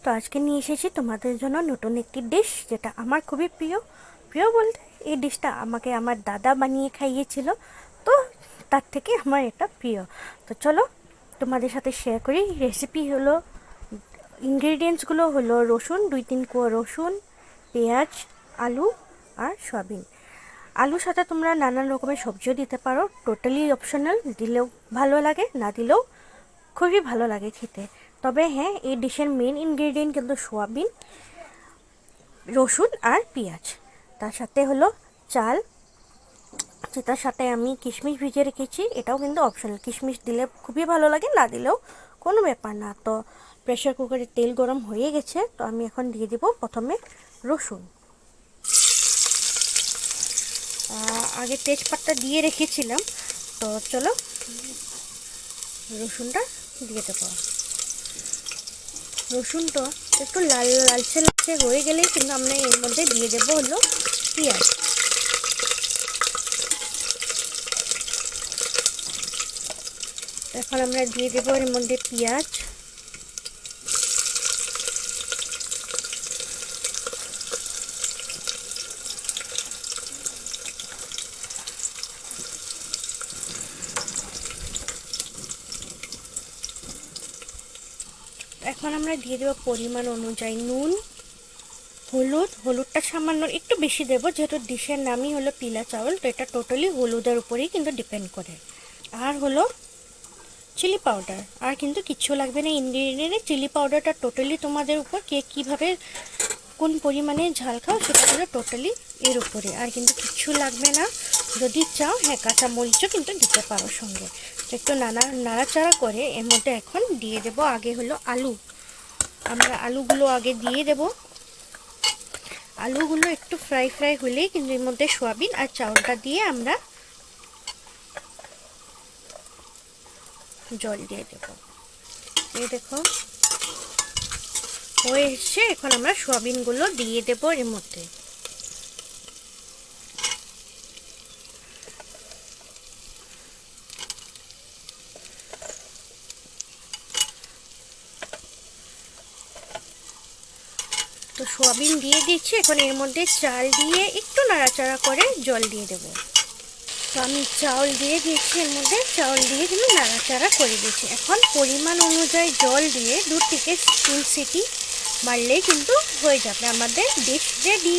তো আজকে নিয়ে এসেছি তোমাদের জন্য নতুন একটি ডিশ, যেটা আমার খুবই প্রিয়। প্রিয় বলতে এই ডিশটা আমাকে আমার দাদা বানিয়ে খাইয়েছিল, তো তার থেকে আমার এটা প্রিয়। তো চলো তোমাদের সাথে শেয়ার করি। রেসিপি হলো, ইনগ্রেডিয়েন্টসগুলো হলো রসুন, 2-3 কোয়া রসুন, পেঁয়াজ, আলু আর সয়াবিন। আলুর সাথে তোমরা নানান রকমের সবজিও দিতে পারো, টোটালি অপশনাল। দিলেও ভালো লাগে, না দিলেও খুবই ভালো লাগে খেতে। তবে হ্যাঁ, এই ডিশের মেন ইনগ্রেডিয়েন্ট কিন্তু সোয়াবিন, রসুন আর পেঁয়াজ। তার সাথে হলো চাল, যেটার সাথে আমি কিশমিশ ভিজিয়ে রেখেছি। এটাও কিন্তু অপশনাল, কিশমিশ দিলে খুবই ভালো লাগে, না দিলেও কোনো ব্যাপার না। তো প্রেশার কুকারে তেল গরম হয়ে গেছে, তো আমি এখন দিয়ে দিব প্রথমে রসুন। আগে তেজপাতা দিয়ে রেখেছিলাম, তো চলো রসুনটা দিয়ে দেবো। রসুনটা একটু লাল লালচে লালচে হয়ে গেলেই কিন্তু আমরা এর মধ্যে দিয়ে দেবো হলো পেঁয়াজ। এখন আমরা দিয়ে দেবো এর মধ্যে পেঁয়াজ। এখন আমরা দিয়ে দেবো পরিমাণ অনুযায়ী নুন, হলুদটা সামান্য একটু বেশি দেবো, যেহেতু ডিশের নামই হলো পিলা চাউল, তো এটা টোটালি হলুদের উপরেই কিন্তু ডিপেন্ড করে। আর হলো চিলি পাউডার, আর কিন্তু কিচ্ছু লাগবে না ইনগ্রেডিয়েন্টে। চিলি পাউডারটা টোটালি তোমাদের উপর, কে কীভাবে কোন পরিমাণে ঝাল খাও সেটা হলো টোটালি এর উপরে, আর কিন্তু কিচ্ছু লাগবে না। যদি চাও হ্যাঁ কাঁচা মরিচও কিন্তু দিতে পারো সঙ্গে। একটু নাড়াচাড়া করে এর মধ্যে এখন দিয়ে দেব আগে হলো আলু। আমরা আলুগুলো আগে দিয়ে দেব। আলুগুলো একটু ফ্রাই হলেই কিন্তু এর মধ্যে সয়াবিন আর চাউলটা দিয়ে আমরা জল দিয়ে দেব। এই দেখো হয়ে এসছে। এখন আমরা সয়াবিনগুলো দিয়ে দেব এর মধ্যে। তো সয়াবিন দিয়ে দিচ্ছি, এখন এর মধ্যে চাল দিয়ে একটু নাড়াচাড়া করে জল দিয়ে দেব। তো আমি চাউল দিয়ে দিয়েছি, এর মধ্যে চাউল দিয়ে কিন্তু নাড়াচাড়া করে দিচ্ছি। এখন পরিমাণ অনুযায়ী জল দিয়ে 2 থেকে 3 সিটি মারলেই কিন্তু হয়ে যাবে আমাদের ডিশ রেডি।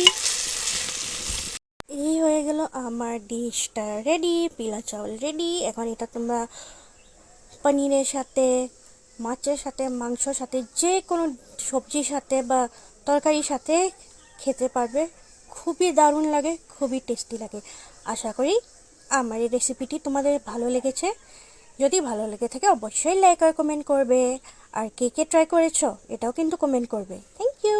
এই হয়ে গেল আমার ডিশটা রেডি, পিলা চাউল রেডি। এখন এটা তোমরা পনিরের সাথে, মাছের সাথে, মাংসর সাথে, যে কোনো সবজির সাথে বা তরকারির সাথে খেতে পারবে। খুবই দারুণ লাগে, খুবই টেস্টি লাগে। আশা করি আমার এই রেসিপিটি তোমাদের ভালো লেগেছে। যদি ভালো লেগে থাকে অবশ্যই লাইক আর কমেন্ট করবে। আর কে কে ট্রাই করেছো এটাও কিন্তু কমেন্ট করবে। Thank you.